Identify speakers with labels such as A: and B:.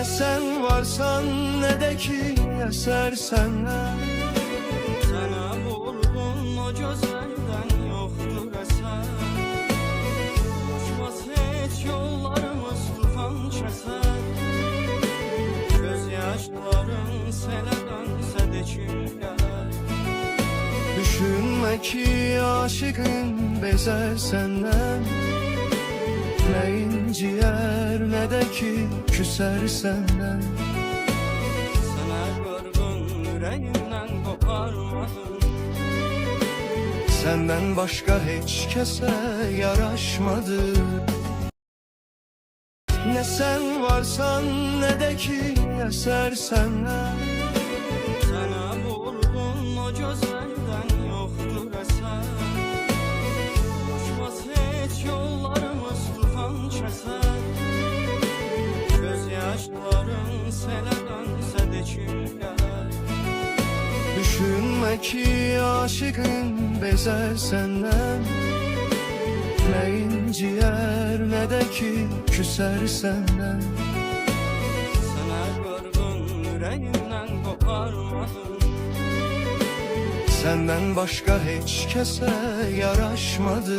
A: Ne sen varsan ne de ki eser senden.
B: Sana vurgun o gözlerden yoktur eser. Uçmaz hiç yollarımız tufan keser. Gözyaşların sele dönse de kim gelir?
A: Düşünme ki aşıkın bezer senden. Ne inciyər ne de ki küser senden.
B: Sana kırgın yüreğimden koparmadım.
A: Senden başka hiç kese yaraşmadı. Ne sen varsan ne de ki eser senden.
B: Sana vurgun o gözlerden yoktur eser. Uçmaz hiç yollarımız tufan keser. Gözyaşların sele dönse de kim gelir?
A: Düşünme ki aşıkın bezer senden. Ne inciyər ne de ki küser senden.
B: Sana kırgın yüreğimden koparmadım.
A: Senden başka hiç kese yaraşmadı.